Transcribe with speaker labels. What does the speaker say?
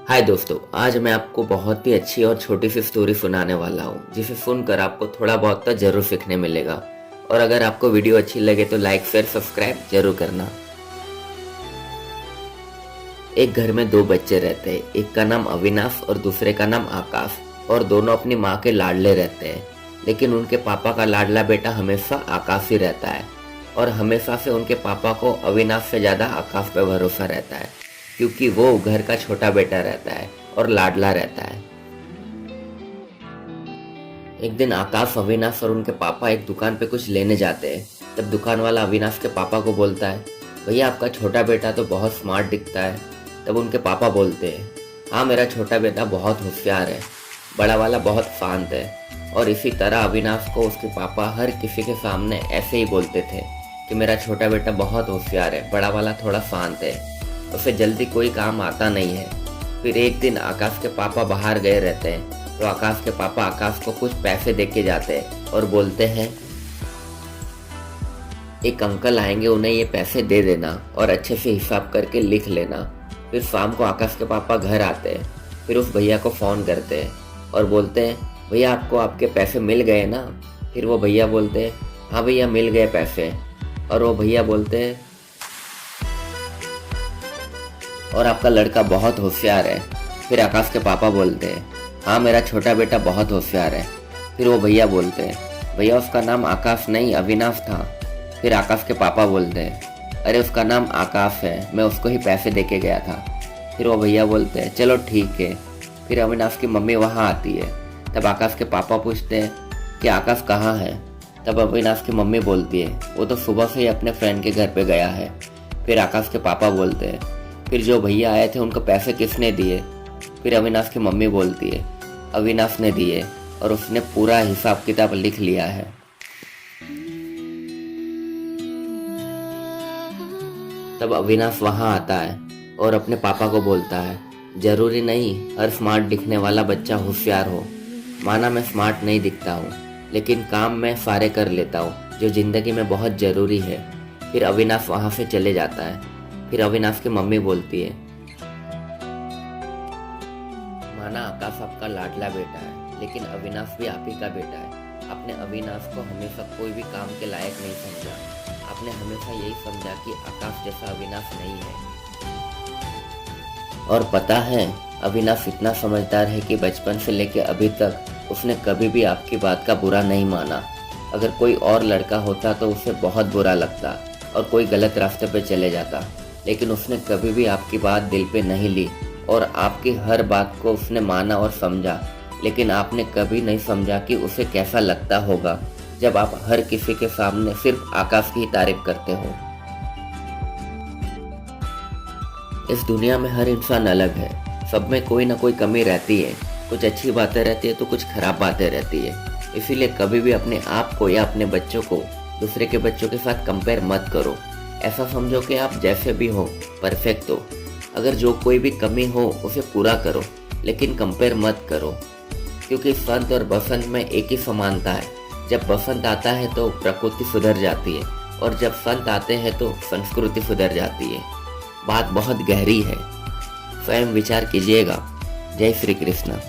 Speaker 1: हाय दोस्तों, आज मैं आपको बहुत ही अच्छी और छोटी सी स्टोरी सुनाने वाला हूँ जिसे सुनकर आपको थोड़ा बहुत तो जरूर सीखने मिलेगा। और अगर आपको वीडियो अच्छी लगे तो लाइक शेयर सब्सक्राइब जरूर करना। एक घर में दो बच्चे रहते हैं, एक का नाम अविनाश और दूसरे का नाम आकाश। और दोनों अपनी माँ के लाडले रहते हैं, लेकिन उनके पापा का लाडला बेटा हमेशा आकाश ही रहता है। और हमेशा से उनके पापा को अविनाश से ज़्यादा आकाश पे भरोसा रहता है, क्योंकि वो घर का छोटा बेटा रहता है और लाडला रहता है। एक दिन आकाश, अविनाश और उनके पापा एक दुकान पे कुछ लेने जाते हैं। तब दुकान वाला अविनाश के पापा को बोलता है, भैया आपका छोटा बेटा तो बहुत स्मार्ट दिखता है। तब उनके पापा बोलते हैं, हाँ मेरा छोटा बेटा बहुत होशियार है, बड़ा वाला बहुत शांत है। और इसी तरह अविनाश को उसके पापा हर किसी के सामने ऐसे ही बोलते थे कि मेरा छोटा बेटा बहुत होशियार है, बड़ा वाला थोड़ा शांत है, उसे जल्दी कोई काम आता नहीं है। फिर एक दिन आकाश के पापा बाहर गए रहते हैं, तो आकाश के पापा आकाश को कुछ पैसे दे के जाते हैं और बोलते हैं, एक अंकल आएंगे, उन्हें ये पैसे दे देना और अच्छे से हिसाब करके लिख लेना। फिर शाम को आकाश के पापा घर आते हैं, फिर उस भैया को फ़ोन करते हैं और बोलते हैं, भैया आपको आपके पैसे मिल गए ना। फिर वो भैया बोलते हैं, हाँ भैया मिल गए पैसे। और वो भैया बोलते हैं, और आपका लड़का बहुत होशियार है। फिर आकाश के पापा बोलते हैं, हाँ मेरा छोटा बेटा बहुत होशियार है। फिर वो भैया बोलते हैं, भैया उसका नाम आकाश नहीं अविनाश था। फिर आकाश के पापा बोलते हैं, अरे उसका नाम आकाश है, मैं उसको ही पैसे दे के गया था। फिर वो भैया बोलते हैं, चलो ठीक है। फिर अविनाश की मम्मी वहाँ आती है। तब आकाश के पापा पूछते हैं कि आकाश कहाँ है। तब अविनाश की मम्मी बोलती है, वो तो सुबह से ही अपने फ्रेंड के घर पे गया है। फिर आकाश के पापा बोलते हैं, फिर जो भैया आए थे उनको पैसे किसने दिए। फिर अविनाश की मम्मी बोलती है, अविनाश ने दिए और उसने पूरा हिसाब किताब लिख लिया है। तब अविनाश वहाँ आता है और अपने पापा को बोलता है, जरूरी नहीं हर स्मार्ट दिखने वाला बच्चा होशियार हो। माना मैं स्मार्ट नहीं दिखता हूँ, लेकिन काम मैं सारे कर लेता हूँ जो जिंदगी में बहुत ज़रूरी है। फिर अविनाश वहाँ से चले जाता है। फिर अविनाश की मम्मी बोलती है, माना आकाश आपका लाडला बेटा है, लेकिन अविनाश भी आप ही का बेटा है। आपने अविनाश को हमेशा कोई भी काम के लायक नहीं समझा। आपने हमेशा यही समझा कि आकाश जैसा अविनाश नहीं है। और पता है, अविनाश इतना समझदार है कि बचपन से लेकर अभी तक उसने कभी भी आपकी बात का बुरा नहीं माना। अगर कोई और लड़का होता तो उसे बहुत बुरा लगता और कोई गलत रास्ते पे चले जाता, लेकिन उसने कभी भी आपकी बात दिल पे नहीं ली और आपकी हर बात को उसने माना और समझा। लेकिन आपने कभी नहीं समझा कि उसे कैसा लगता होगा जब आप हर किसी के सामने सिर्फ आकाश की ही तारीफ करते हो। इस दुनिया में हर इंसान अलग है, सब में कोई ना कोई कमी रहती है। कुछ अच्छी बातें रहती है तो कुछ खराब बातें रहती है। इसीलिए कभी भी अपने आप को या अपने बच्चों को दूसरे के बच्चों के साथ कंपेयर मत करो। ऐसा समझो कि आप जैसे भी हो परफेक्ट हो। अगर जो कोई भी कमी हो उसे पूरा करो, लेकिन कंपेयर मत करो। क्योंकि संत और बसंत में एक ही समानता है। जब बसंत आता है तो प्रकृति सुधर जाती है, और जब संत आते हैं तो संस्कृति सुधर जाती है। बात बहुत गहरी है, स्वयं विचार कीजिएगा। जय श्री कृष्ण।